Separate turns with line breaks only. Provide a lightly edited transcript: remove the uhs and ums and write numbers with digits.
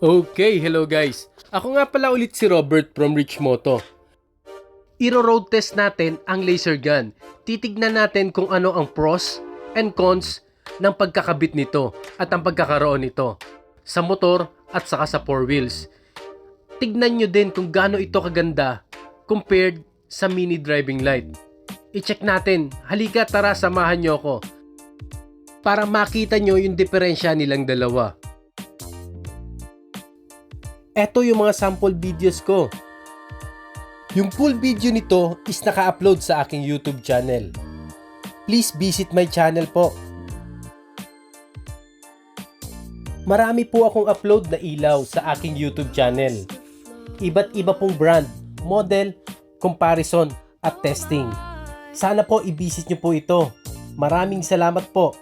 Okay, hello guys. Ako nga pala ulit si Robert from Rich Moto. Iro-road test natin ang laser gun. Titignan natin kung ano ang pros and cons ng pagkakabit nito at ang pagkakaroon nito sa motor at saka sa four wheels. Tignan nyo din kung gaano ito kaganda compared sa mini driving light. I-check natin. Halika, tara, samahan nyo ako para makita nyo yung diferensya nilang dalawa. Eto yung mga sample videos ko. Yung full video nito is naka-upload sa aking YouTube channel. Please visit my channel po. Marami po akong upload na ilaw sa aking YouTube channel. Iba't iba pong brand, model, comparison at testing. Sana po i-visit nyo po ito. Maraming salamat po.